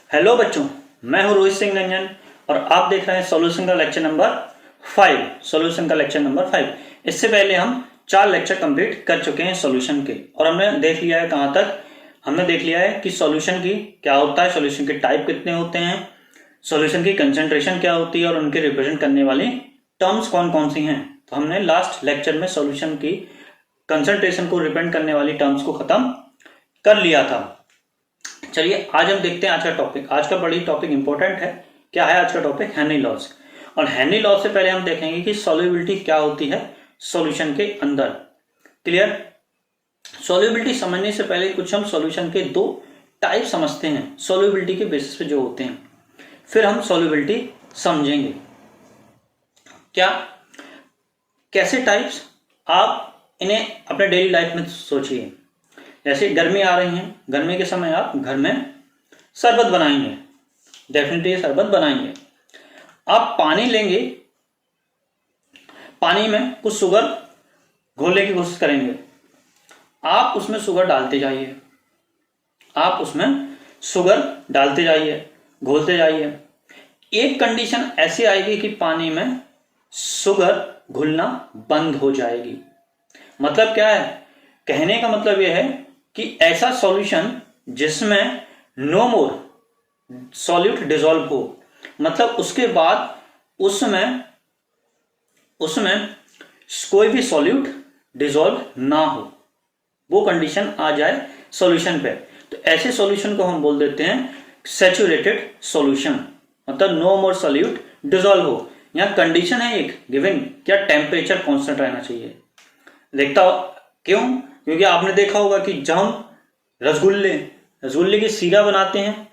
Hello बच्चों, मैं हूं रोहित सिंह रंजन और आप देख रहे हैं सॉल्यूशन का लेक्चर नंबर 5। इससे पहले हम 4 लेक्चर कंप्लीट कर चुके हैं सॉल्यूशन के और हमने देख लिया है कहां तक। हमने देख लिया है कि सॉल्यूशन की क्या होता है, सॉल्यूशन के टाइप कितने होते हैं, सॉल्यूशन की कंसंट्रेशन क्या होती है और उनके रिप्रेजेंट करने वाली टर्म्स कौन कौन सी हैं। तो हमने लास्ट लेक्चर में सॉल्यूशन की कंसंट्रेशन को रिप्रेजेंट करने वाली टर्म्स को खत्म कर लिया था। चलिए आज हम देखते हैं आज का टॉपिक। आज का बड़ी टॉपिक इंपॉर्टेंट है। क्या है आज का टॉपिक? Henry laws. और हेनरी लॉज से पहले हम देखेंगे कि सॉल्युबिलिटी क्या होती है सॉल्यूशन के अंदर। क्लियर? सॉल्युबिलिटी समझने से पहले कुछ हम सॉल्यूशन के 2 टाइप समझते हैं सॉल्युबिलिटी के बेसिस पे जो होते हैं, फिर हम सॉल्युबिलिटी समझेंगे। क्या कैसे टाइप्स, आप इन्हें अपने डेली लाइफ में सोचिए। जैसे गर्मी आ रही है, गर्मी के समय आप घर में शरबत बनाएंगे, डेफिनेटली शरबत बनाएंगे। आप पानी लेंगे, पानी में कुछ शुगर घोलने की कोशिश करेंगे। आप उसमें शुगर डालते जाइए, आप उसमें शुगर डालते जाइए, घोलते जाइए। एक कंडीशन ऐसी आएगी कि पानी में शुगर घुलना बंद हो जाएगी। मतलब क्या है? कहने का मतलब यह है कि ऐसा सॉल्यूशन जिसमें नो मोर सॉल्यूट डिसॉल्व हो, मतलब उसके बाद उसमें कोई भी सॉल्यूट डिसॉल्व ना हो, वो कंडीशन आ जाए सॉल्यूशन पे, तो ऐसे सॉल्यूशन को हम बोल देते हैं सैचुरेटेड सॉल्यूशन। मतलब नो मोर सॉल्यूट डिसॉल्व हो। यहां कंडीशन है एक गिवन, क्या टेम्परेचर कांस्टेंट रहना चाहिए। देखता हो क्यों? क्योंकि आपने देखा होगा कि जब हम रसगुल्ले की सीरा बनाते हैं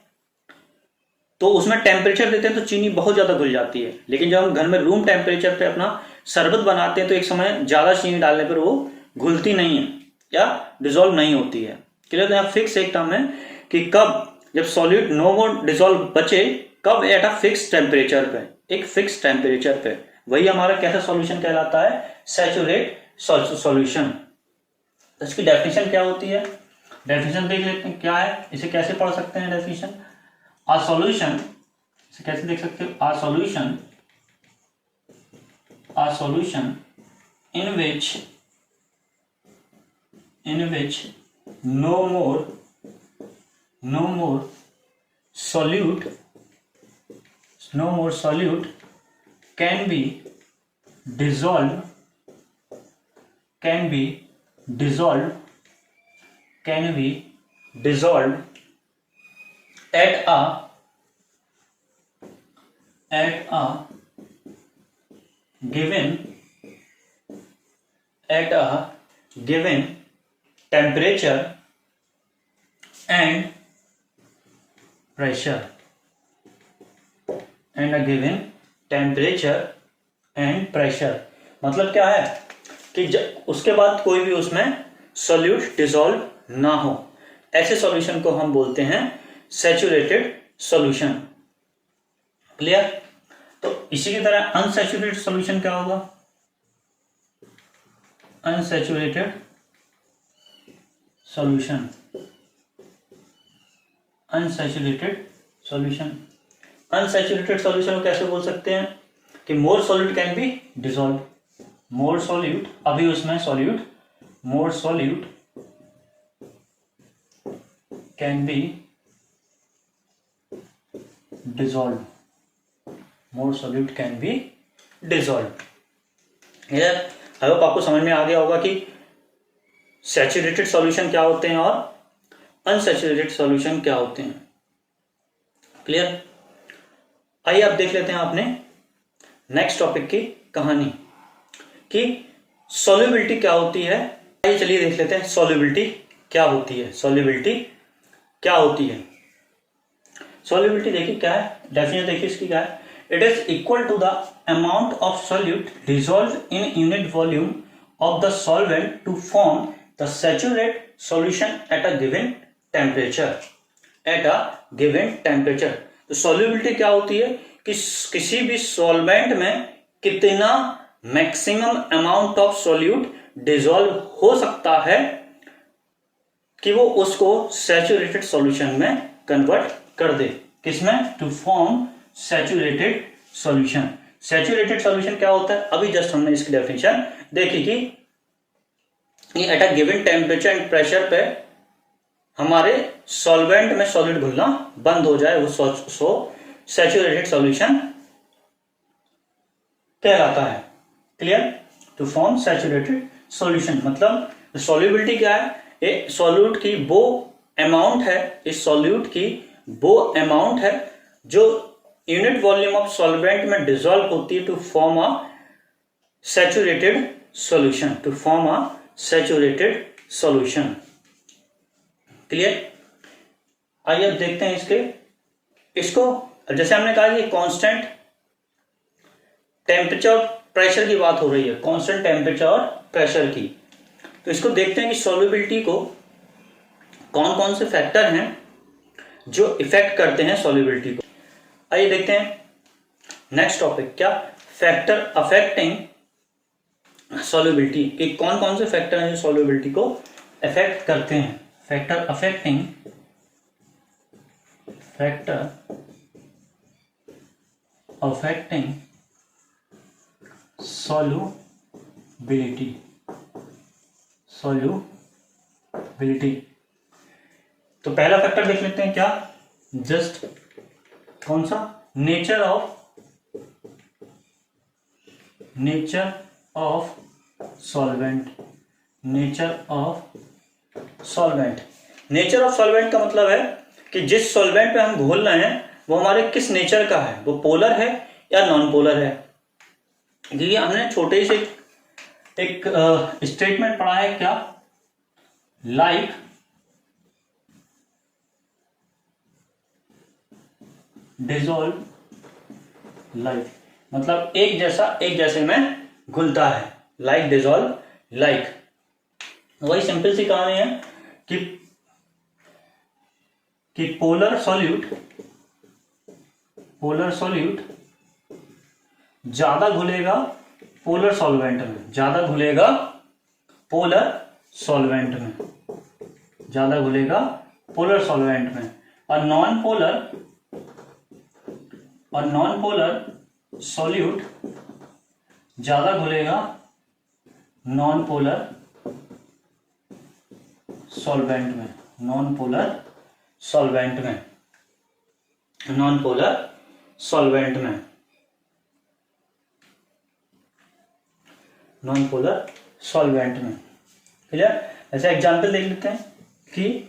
तो उसमें टेम्परेचर देते हैं तो चीनी बहुत ज्यादा घुल जाती है, लेकिन जब हम घर में रूम टेम्परेचर पे अपना शरबत बनाते हैं तो एक समय ज्यादा चीनी डालने पर वो घुलती नहीं है या डिसॉल्व नहीं होती है। क्लियर? यहाँ फिक्स एक टर्म है कि कब, जब सॉल्यूट नो मोर डिसॉल्व बचे, कब एट अ फिक्स टेम्परेचर पे, एक फिक्स टेम्परेचर पे, वही हमारा कैसा सॉल्यूशन कहलाता है? Saturate solution. इसकी डेफिनेशन क्या होती है? डेफिनेशन देख लेते हैं क्या है, इसे कैसे पढ़ सकते हैं डेफिनेशन। आ सॉल्यूशन, इसे कैसे देख सकते हो? A solution in which no more solute can be dissolved at a given temperature and pressure, मतलब क्या है कि उसके बाद कोई भी उसमें सॉल्यूट डिसॉल्व ना हो, ऐसे सॉल्यूशन को हम बोलते हैं सैचुरेटेड सॉल्यूशन। क्लियर? तो इसी की तरह अनसैचुरेटेड सॉल्यूशन क्या होगा? अनसैचुरेटेड सॉल्यूशन को कैसे बोल सकते हैं कि मोर solute can be dissolve, more solute, अभी उसमें solute, more solute can be dissolve, more solute can be dissolve. I hope आपको समझ में आ गया होगा कि सैचुरेटेड सॉल्यूशन क्या होते हैं और अनसैचुरेटेड सॉल्यूशन क्या होते हैं। क्लियर? आइए आप देख लेते हैं अपने नेक्स्ट टॉपिक की कहानी कि सॉल्युबिलिटी क्या होती है। आइए चलिए देख लेते हैं सॉल्युबिलिटी क्या होती है। सॉल्युबिलिटी देखिए क्या है, डेफिनेशन देखिए इसकी क्या है। It is equal to the amount of solute dissolve in unit volume of the solvent to form the saturate solution at a given temperature. तो सॉल्युबिलिटी क्या होती है कि किसी भी सॉल्वेंट में कितना maximum amount of solute dissolve हो सकता है कि वो उसको सैचुरेटेड सॉल्यूशन में कन्वर्ट कर दे। किसमें? To form saturated solution. Saturated solution क्या होता है? अभी जस्ट हमने इसकी डेफिनेशन देखी कि eight a given temperature and pressure पे हमारे सॉल्वेंट में सॉलिड घुलना बंद हो जाए, वो सैचुरेटेड सॉल्यूशन कहलाता है। Clear? To form saturated solution मतलब सॉल्युबिलिटी क्या है? एक सॉल्यूट की वो अमाउंट है, इस सॉल्यूट की वो अमाउंट है जो यूनिट वॉल्यूम ऑफ सॉल्वेंट में डिसॉल्व होती है to form a saturated solution, to form a saturated solution. Clear? आइए अब देखते हैं इसको जैसे हमने कहा कि कांस्टेंट टेम्परेचर और प्रेशर की बात हो रही है, कांस्टेंट टेम्परेचर और प्रेशर की, तो इसको देखते हैं कि सॉल्युबिलिटी को कौन कौन से फैक्टर हैं जो इफेक्ट करते हैं सॉल्युबिलिटी को। आइए देखते हैं नेक्स्ट टॉपिक, क्या? फैक्टर अफेक्टिंग सॉल्युबिलिटी, कि कौन कौन से फैक्टर हैं जो सॉल्युबिलिटी को अफेक्ट करते हैं। फैक्टर अफेक्टिंग सॉल्युबिलिटी तो पहला फैक्टर देख लेते हैं, क्या? जस्ट कौन सा? Nature of solvent. Nature of solvent का मतलब है कि जिस सॉल्वेंट पे हम घोल रहे हैं वो हमारे किस नेचर का है, वो पोलर है या नॉन पोलर है। ये हमने छोटे से एक स्टेटमेंट पढ़ा है, क्या? लाइक डिसॉल्व लाइक, मतलब एक जैसे में घुलता है, लाइक डिसॉल्व लाइक। वही सिंपल सी कहानी है कि पोलर सॉल्यूट ज्यादा घुलेगा पोलर सॉल्वेंट में, ज्यादा घुलेगा पोलर सॉल्वेंट में, और नॉन पोलर सॉल्यूट ज्यादा घुलेगा नॉन पोलर सॉल्वेंट में। नॉन पोलर सॉल्वेंट में। क्लियर? ऐसा एग्जांपल देख लेते हैं कि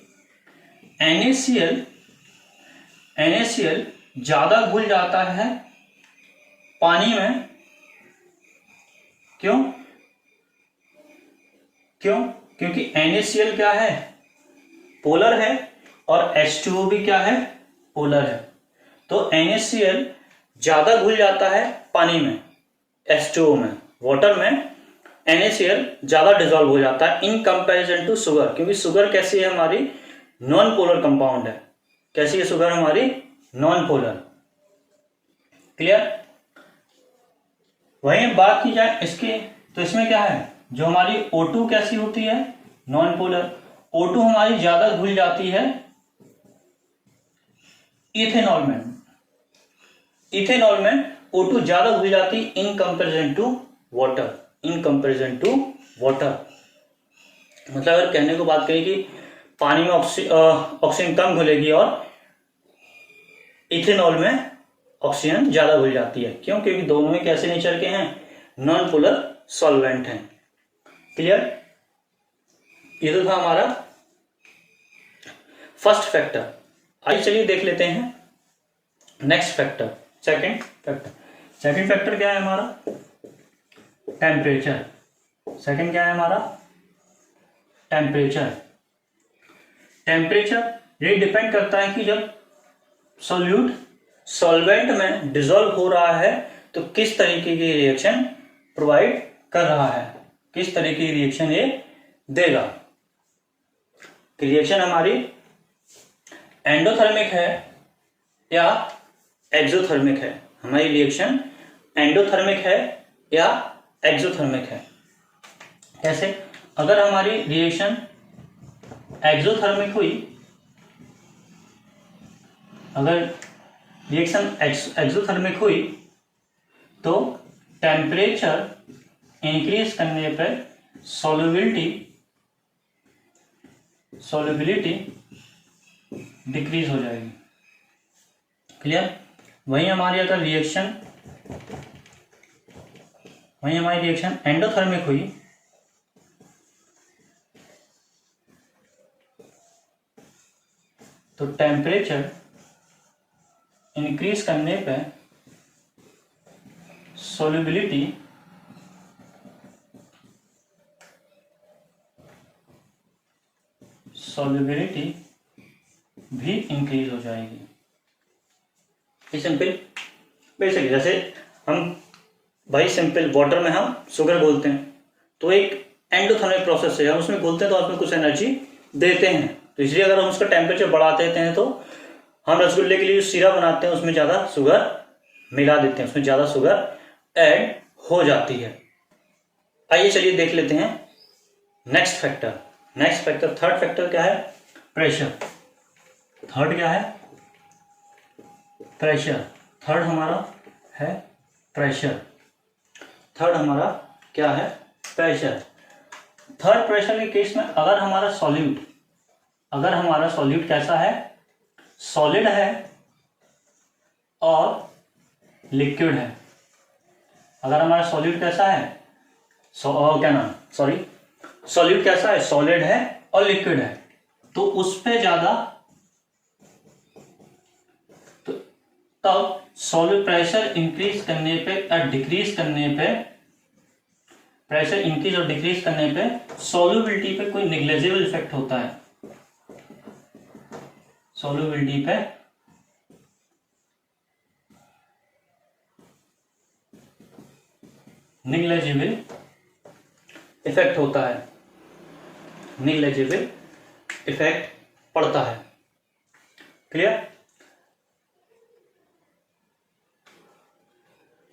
NaCl ज्यादा घुल जाता है पानी में। क्यों? क्योंकि NaCl क्या है? पोलर है, और H2O भी क्या है? पोलर है। तो NaCl ज्यादा घुल जाता है पानी में, H2O में, वाटर में NaCl ज्यादा डिसॉल्व हो जाता है इन कंपैरिजन टू शुगर, क्योंकि शुगर कैसी है? हमारी नॉन पोलर कंपाउंड है। कैसी है शुगर? हमारी नॉन पोलर। क्लियर? वहीं बात की जाए इसके, तो इसमें क्या है? जो हमारी O2 कैसी होती है? Non polar. O2 हमारी ज्यादा घुल जाती है इथेनॉल में O2 ज्यादा घुल जाती इन कंपैरिजन टू वाटर। मतलब अगर कहने को बात करें कि पानी में ऑक्सीजन कम घुलेगी और इथेनॉल में ऑक्सीजन ज्यादा घुल जाती है। क्यों? क्योंकि दोनों में कैसे नेचर के हैं? नॉन पोलर सॉल्वेंट हैं। क्लियर? ये तो था हमारा फर्स्ट फैक्टर। आइए चलिए देख लेते हैं नेक्स्ट फैक्टर, सेकंड फैक्टर क्या है हमारा? टेम्परेचर। सेकंड क्या है हमारा? टेम्परेचर ये डिपेंड करता है कि जब सॉल्यूट सॉल्वेंट में डिसॉल्व हो रहा है तो किस तरीके की रिएक्शन प्रोवाइड कर रहा है, किस तरीके की रिएक्शन ये देगा। रिएक्शन हमारी एंडोथर्मिक है या एक्सोथर्मिक है? हमारी रिएक्शन एंडोथर्मिक है या एक्सोथर्मिक है? कैसे? अगर हमारी रिएक्शन एक्सोथर्मिक हुई, अगर रिएक्शन एक्सोथर्मिक हुई तो टेम्परेचर इंक्रीज करने पर सॉल्युबिलिटी डिक्रीज हो जाएगी। क्लियर? वहीं हमारी रिएक्शन एंडोथर्मिक हुई तो टेम्परेचर इंक्रीज करने पर सॉल्युबिलिटी भी इंक्रीज हो जाएगी। ये सिंपल बेसिक, जैसे हम भाई सिंपल वाटर में हम शुगर घोलते हैं तो एक एंडोथर्मिक प्रोसेस है, हम उसमें घोलते हैं तो उसमें कुछ एनर्जी देते हैं, तो इसलिए अगर हम उसका टेम्परेचर बढ़ा देते हैं तो हम रसगुल्ले के लिए जो सीरा बनाते हैं उसमें ज़्यादा शुगर मिला देते हैं, उसमें ज़्यादा शुगर ऐड हो जाती है। आइए चलिए देख लेते हैं नेक्स्ट फैक्टर। थर्ड फैक्टर क्या है? प्रेशर। थर्ड क्या है? प्रेशर। थर्ड हमारा है प्रेशर। थर्ड हमारा क्या है? प्रेशर। थर्ड प्रेशर के केस में अगर हमारा सॉल्यूट कैसा है? सॉलिड है और लिक्विड है। अगर हमारा सॉल्यूट कैसा है? सॉल्यूट कैसा है? सॉलिड है और लिक्विड है, तो उस पे ज्यादा, तो तब सॉल्यूट प्रेशर इंक्रीज करने पे और डिक्रीज करने पे, प्रेशर इंक्रीज और डिक्रीज करने पे सॉल्युबिलिटी पे कोई नेग्लिजिबल इफेक्ट होता है। सॉल्युबिलिटी पे नेग्लिजिबल इफेक्ट होता है, नेग्लिजिबल इफेक्ट पड़ता है। क्लियर?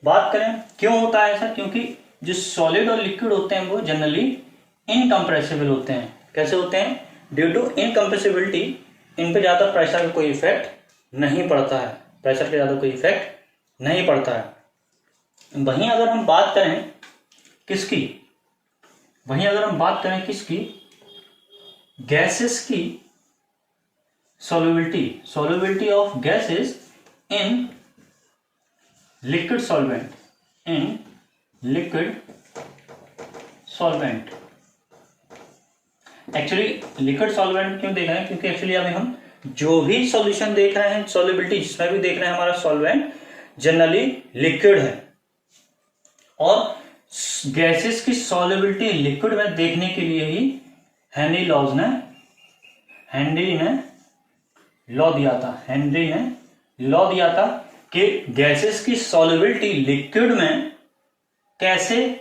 बात करें क्यों होता है ऐसा, क्योंकि जो सॉलिड और लिक्विड होते हैं वो जनरली इनकम्प्रेसिबल होते हैं। कैसे होते हैं? ड्यू टू इनकम्प्रेसिबिलिटी इन पे ज्यादा प्रेशर का कोई इफेक्ट नहीं पड़ता है, प्रेशर का ज्यादा कोई इफेक्ट नहीं पड़ता है। वहीं अगर हम बात करें किसकी? गैसेस की solubility of gases in liquid solvent, actually liquid solvent क्यों देख रहे हैं? क्योंकि एक्चुअली अभी हम जो भी सॉल्यूशन देख रहे हैं, सॉल्युबिलिटी जिसमें भी देख रहे हैं, हमारा सॉल्वेंट जनरली लिक्विड है, और गैसेस की सॉल्युबिलिटी लिक्विड में देखने के लिए ही हेनरी ने लॉ दिया था कि गैसेस की सॉल्युबिलिटी लिक्विड में कैसे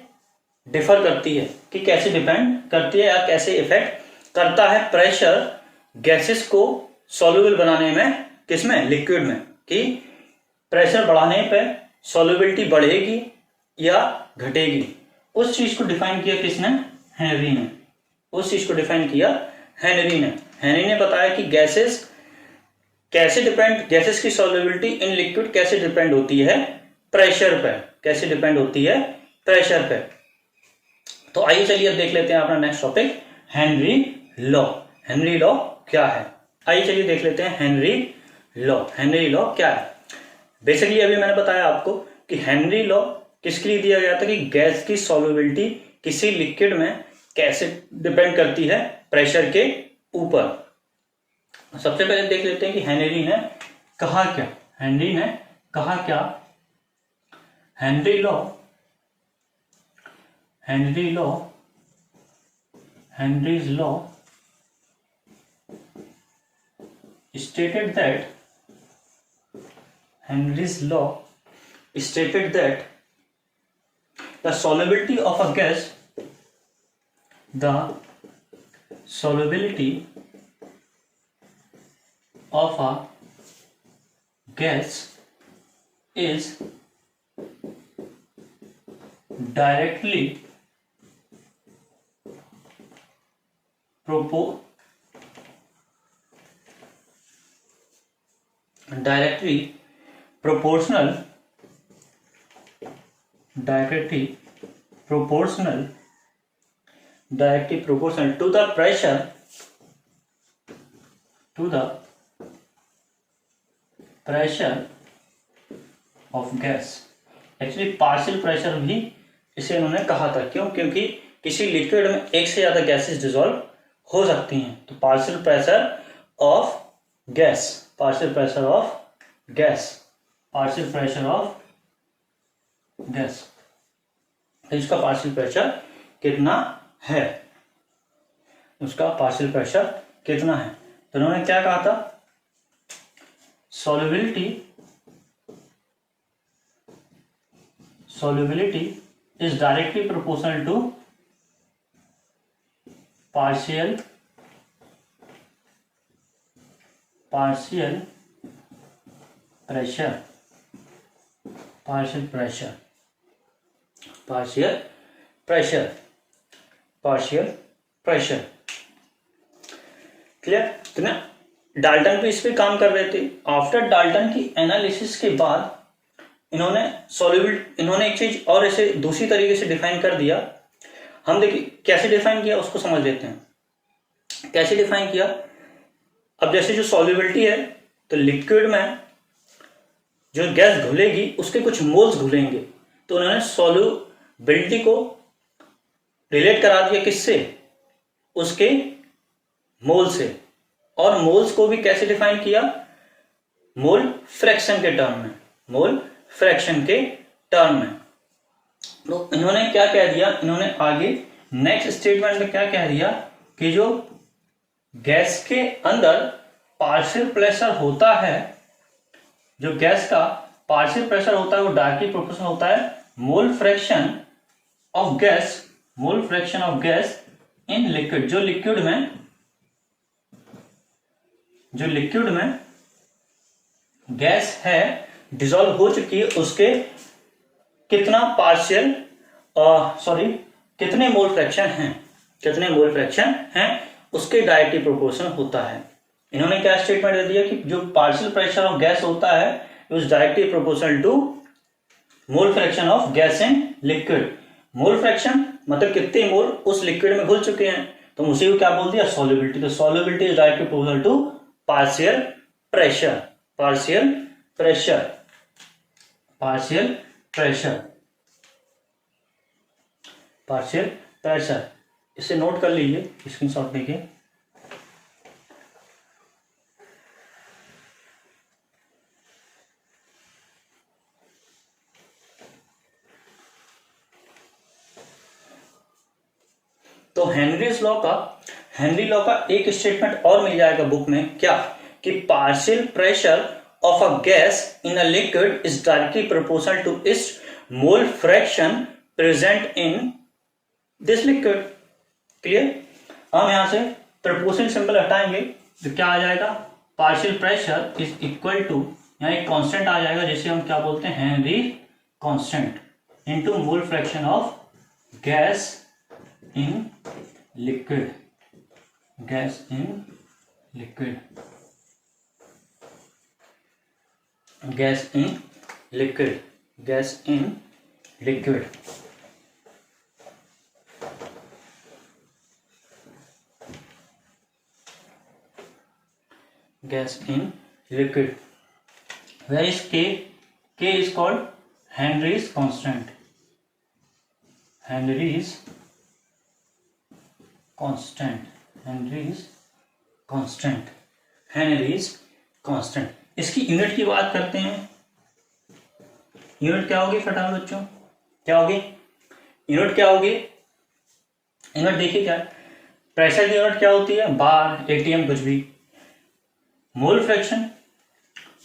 डिफर करती है, कि कैसे डिपेंड करती है या कैसे इफेक्ट करता है प्रेशर गैसेस को सॉल्युबल बनाने में, किसमें? लिक्विड में, कि प्रेशर बढ़ाने पर सॉल्युबिलिटी बढ़ेगी या घटेगी। उस चीज को डिफाइन किया किसने? हेनरी ने। उस चीज को डिफाइन किया हेनरी ने बताया कि गैसेस की सॉल्युबिलिटी इन लिक्विड कैसे डिपेंड होती है प्रेशर पे। तो आइए चलिए अब देख लेते हैं अपना नेक्स्ट टॉपिक, हेनरी लॉ क्या है। आइए चलिए देख लेते हैं हेनरी लॉ क्या है। बेसिकली अभी मैंने बताया आपको कि हेनरी लॉ किसके लिए दिया गया था, कि गैस की सॉल्युबिलिटी किसी लिक्विड में कैसे डिपेंड करती है प्रेशर के ऊपर। सबसे पहले देख लेते हैं कि हेनरी ने कहा क्या। Henry's law stated that the solubility of a gas is directly proportional directly proportional to the pressure of gas. Actually partial pressure भी इसे इन्होंने कहा था, क्यों? क्योंकि किसी लिक्विड में एक से ज्यादा गैसेस डिसॉल्व हो सकती हैं, तो पार्शियल प्रेशर ऑफ गैस इसका पार्शियल प्रेशर कितना है, तो उन्होंने क्या कहा था? solubility is directly proportional to partial pressure clear? तो ना डाल्टन भी इस पे काम कर रहे थे। आफ्टर डाल्टन की एनालिसिस के बाद इन्होंने एक चीज और ऐसे दूसरी तरीके से डिफाइन कर दिया। हम देखिए कैसे डिफाइन किया, उसको समझ लेते हैं। कैसे डिफाइन किया? अब जैसे जो सॉल्युबिलिटी है, तो लिक्विड में जो गैस घुलेगी उसके कुछ मोल्स घुलेंगे, तो उन्होंने सॉल्युबिलिटी को रिलेट करा दिया किससे? उसके मोल से। और मोल्स को भी कैसे डिफाइन किया? मोल फ्रैक्शन के टर्म में। तो इन्होंने क्या कह दिया? इन्होंने आगे नेक्स्ट स्टेटमेंट में क्या कह दिया कि जो गैस के अंदर पार्शियल प्रेशर होता है, जो गैस का पार्शियल प्रेशर होता है वो डायरेक्टली प्रोपोर्शनल होता है मोल fraction of gas in liquid. जो लिक्विड में गैस है डिसॉल्व हो चुकी है, उसके कितना कितने मोल फ्रैक्शन हैं, उसके डायरेक्टली प्रोपोर्शनल होता है। इन्होंने क्या स्टेटमेंट दे दिया कि जो पार्शियल प्रेशर ऑफ गैस होता है is directly proportional to mole fraction of gas in liquid. Mole fraction मतलब कितने मोल उस लिक्विड में घुल चुके हैं, तो उसी को क्या बोल दिया? सॉल्युबिलिटी। तो solubility is directly proportional to partial pressure. इसे नोट कर लीजिए स्क्रीनशॉट लेके। तो हेनरी लॉ का एक स्टेटमेंट और मिल जाएगा बुक में, क्या? कि partial pressure of a gas in a liquid is directly proportional to its mole fraction present in this liquid। Clear? हम यहां से प्रपोर्शनल सिंबल हटाएंगे तो क्या आ जाएगा? Partial pressure is equal to, यहाँ एक कांस्टेंट आ जाएगा जिसे हम क्या बोलते हैं? Henry constant into mole fraction of gas in liquid. Gas in liquid where is k is called Henry's constant। इसकी यूनिट की बात करते हैं। यूनिट क्या होगी फटाफट बच्चों? क्या होगी यूनिट? यूनिट देखिए क्या, प्रेशर की यूनिट क्या होती है? बार, एटीएम, कुछ भी। मोल फ्रैक्शन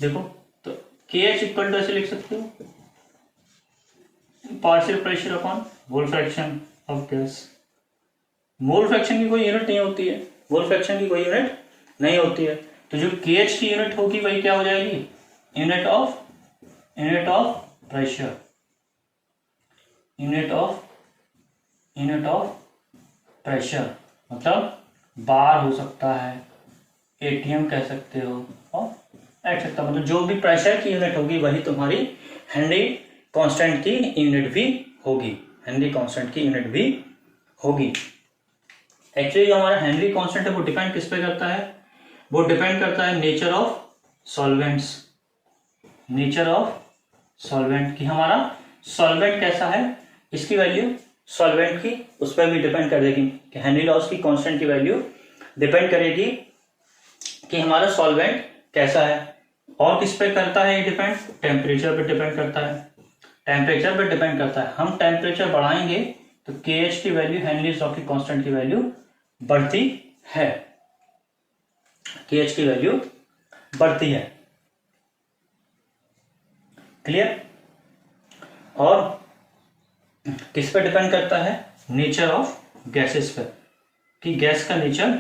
देखो तो KH इक्वल टू ऐसे लिख सकते हो, partial pressure upon mole fraction of gas. Mole fraction की कोई यूनिट नहीं होती है, तो जो KH की यूनिट होगी वही क्या हो जाएगी? Unit of pressure. मतलब बार हो सकता है, एटीएम कह सकते हो, और एटसेट्रा, मतलब जो भी प्रेशर की यूनिट होगी वही तुम्हारी हेनरी कांस्टेंट की यूनिट भी होगी, हेनरी कांस्टेंट की यूनिट भी होगी। एक्चुअली जो हमारा हेनरी कांस्टेंट है वो डिपेंड किस पे करता है, वो डिपेंड करता है nature of solvents, nature of solvent की हमारा सॉल्वेंट कैसा है, इसकी वैल्यू सॉल्वेंट की उस पर भी डिपेंड करेगी कि हेनरी लॉस की कांस्टेंट की वैल्यू डिपेंड करेगी कि हमारा सॉल्वेंट कैसा है। और किस पे करता है ये डिपेंड, टेम्परेचर पे डिपेंड करता है, टेम्परेचर पे डिपेंड करता है। हम टेम्परेचर बढ़ाएंगे तो KH की वैल्यू, हेनरी लॉस की कांस्टेंट की वैल्यू बढ़ती है, KH की वैल्यू बढ़ती है। क्लियर। और किस पे डिपेंड करता है, नेचर ऑफ गैसेस पे, कि गैस का नेचर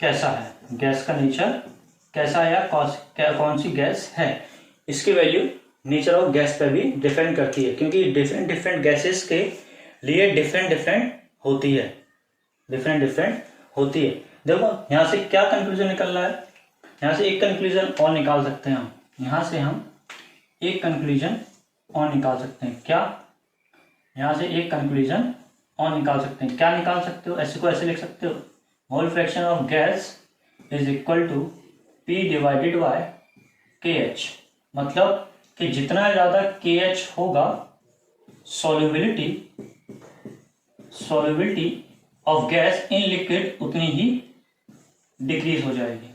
कैसा है, गैस का नेचर कैसा है या कौन सी गैस है, इसकी वैल्यू नेचर ऑफ गैस पे भी डिपेंड करती है, क्योंकि डिफरेंट डिफरेंट गैसेस के लिए डिफरेंट डिफरेंट होती है, डिफरेंट डिफरेंट होती है। देखो यहाँ से क्या कंक्लूजन निकल रहा है, यहाँ से एक कंक्लूजन और निकाल सकते हैं हम, यहाँ से हम एक कंक्लूजन और निकाल सकते हैं। क्या, यहाँ से एक कंक्लूजन और निकाल सकते हैं। क्या निकाल सकते हो, ऐसे को ऐसे लिख सकते हो, mole fraction of gas is equal to P divided by KH, मतलब कि जितना ज़्यादा KH होगा solubility of gas in liquid उतनी ही डिक्रीज हो जाएगी,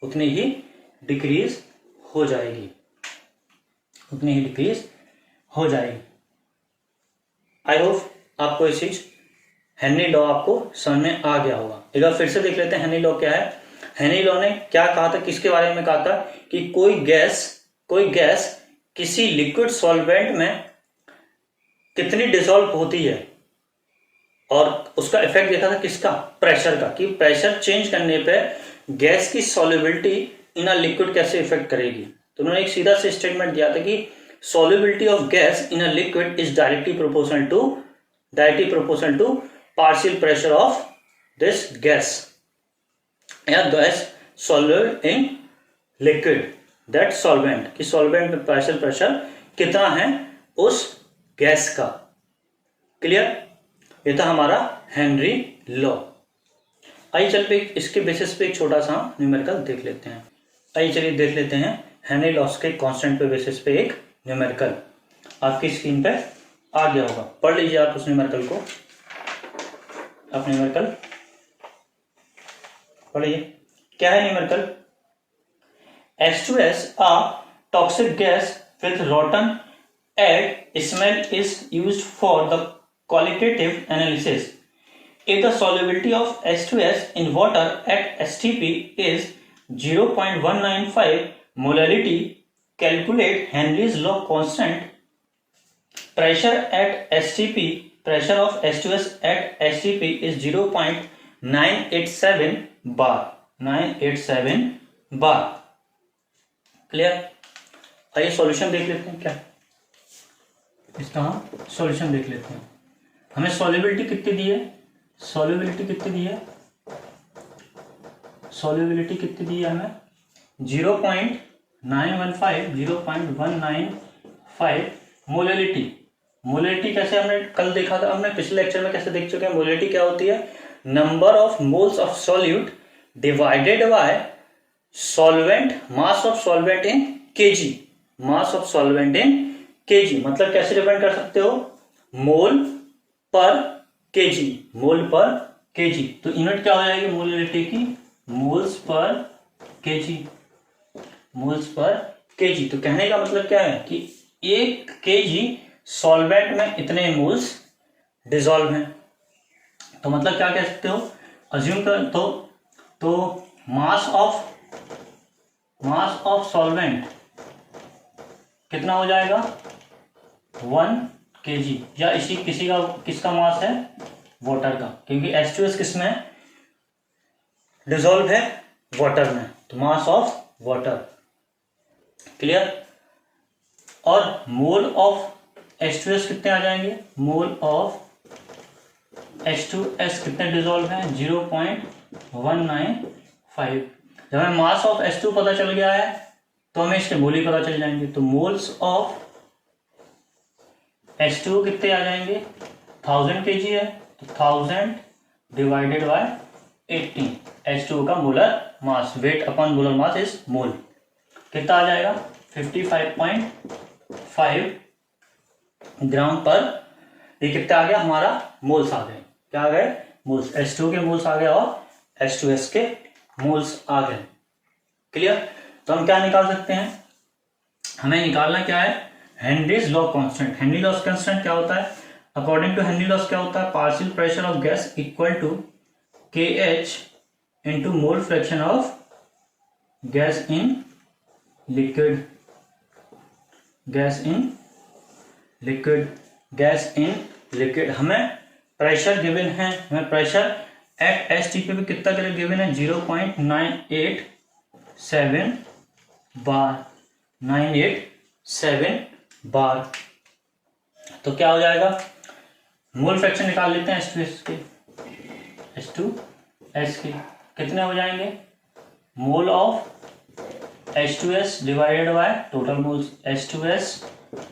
उतनी ही डिक्रीज हो जाएगी, उतनी ही डिक्रीज हो जाएगी। आई होप आपको ये चीज हेनरी लॉ आपको समझ में आ गया होगा। एक बार फिर से देख लेते हैं हेनरी लॉ क्या है। हेनरी लॉ ने क्या कहा था, किसके बारे में कहा था कि कोई गैस किसी लिक्विड सॉल्वेंट में कितनी डिसॉल्व होती है, और उसका इफेक्ट देखा था किसका, प्रेशर का, कि प्रेशर चेंज करने पे गैस की सॉल्युबिलिटी इन अ लिक्विड कैसे इफेक्ट करेगी। तो उन्होंने एक सीधा से स्टेटमेंट दिया था कि solubility of gas in a liquid is directly proportional to partial pressure of this gas, या gas solved in liquid, that solvent, कि solvent में partial pressure कितना है उस गैस का। क्लियर। ये था हमारा हेनरी लॉ। आइए चल इसके बेसिस पे एक छोटा सा न्यूमेरिकल देख लेते हैं। आइए चलिए देख लेते हैं हेनरी लॉस के कांस्टेंट पे बेसिस पे एक न्यूमेरिकल आपकी स्क्रीन पे आ गया होगा। पढ़ लीजिए आप उस न्यूमेरिकल को, आप न्यूमेरिकल पढ़िए। क्या है numerical, H2S a toxic gas with rotten egg smell is used for the qualitative analysis. If the solubility of H2S in water at STP is 0.195 molarity, calculate Henry's law constant. Pressure at STP, pressure of H2S at STP is 0.987 bar, 987 bar. Clear. आइए solution देख लेते हैं, क्या इसका हम solution देख लेते हैं। हमें सॉल्युबिलिटी कितनी दी है, सॉल्युबिलिटी कितनी दी है, सॉल्युबिलिटी कितनी दी है हमें 0.195 मोलैलिटी। मोलैलिटी कैसे हमने कल देखा था, हमने पिछले लेक्चर में कैसे देख चुके हैं। मोलैलिटी क्या होती है, number of moles of solute divided by solvent mass of solvent in KG, mass of solvent in KG. मतलब कैसे डिपेंड कर सकते हो, मोल पर केजी, मोल पर केजी। तो यूनिट क्या हो जाएगी मोलैलिटी की, moles per KG, moles per KG. तो कहने का मतलब क्या है कि 1 केजी सॉल्वेंट में इतने मोल्स डिसॉल्व हैं। तो मतलब क्या कह सकते हो, अज्यूम कर तो मास ऑफ सॉल्वेंट कितना हो जाएगा 1 केजी, या इसी किसका मास है, वाटर का, क्योंकि H2S किसमें डिसॉल्व है, वाटर में, तो मास ऑफ वाटर। क्लियर। और मोल ऑफ H2S कितने आ जाएंगे, मोल ऑफ H2S कितने डिसॉल्व हैं 0.195। जब हमें मास ऑफ H2 पता चल गया है तो हमें इसके मोल ही पता चल जाएंगे। तो मोल्स ऑफ H2O कितने आ जाएंगे, 1000 kg है तो 1000 डिवाइडेड बाय 80, H2O का molar mass, weight upon molar mass is mole, कितना आ जाएगा 55.5 ग्राम पर। ये कितना आ गया हमारा, मोल्स आ गए, क्या आ गए, मोल्स, H2O के मोल्स आ गए और H2S के मोल्स आ गए। क्लियर। तो हम क्या निकाल सकते हैं, हमें निकालना क्या है, Henry's law constant. Henry law constant क्या होता है, अकॉर्डिंग टू हेनरी लॉस क्या होता है, partial pressure of gas equal to KH into mole fraction of gas in liquid, gas in liquid, gas in liquid. हमें प्रेशर गिवन है, हमें pressure at STP पे कितना करे गिवन है, 0.987 बार, 987 बार। तो क्या हो जाएगा, मोल फ्रैक्शन निकाल लेते हैं H2S के, कितने हो जाएंगे, mole of H2S divided by total moles H2S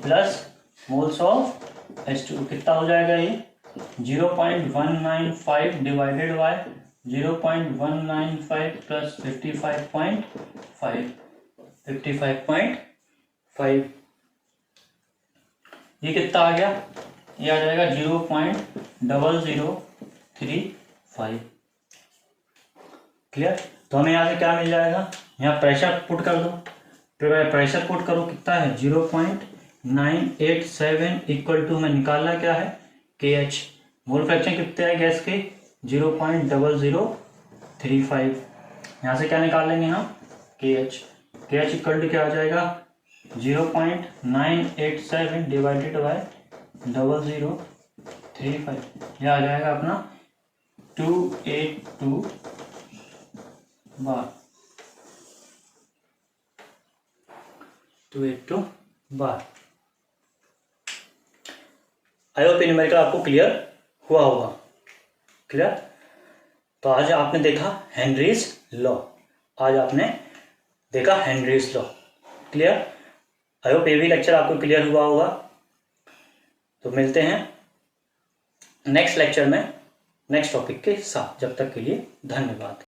plus moles of H2O, कितना हो जाएगा ये 0.195 डिवाइडेड बाय 0.195 प्लस 55.5, ये कितना आ गया, ये आ जाएगा 0.0035। क्लियर। तो हमें यहाँ से क्या मिल जाएगा, यहाँ प्रेशर पुट कर दो, प्रेशर पुट करो, कितना है 0.987 इक्वल टू, हमें निकालना क्या है KH, मोल फ्रैक्शन कितने है गैस के 0.0035। यहाँ से क्या निकाल लेंगे हम KH इक्वल टू क्या आ जाएगा 0.987 डिवाइडेड बाय 0035, यह आ जाएगा अपना 282 बार, 282 बार। आई होप न्यूमेरिकल आपको क्लियर हुआ होगा। क्लियर। तो आज आपने देखा हेनरीज लॉ, आज आपने देखा Henry's law. Clear. I hope ये भी लेक्चर आपको क्लियर हुआ होगा। तो मिलते हैं नेक्स्ट लेक्चर में नेक्स्ट टॉपिक के साथ, जब तक के लिए धन्यवाद।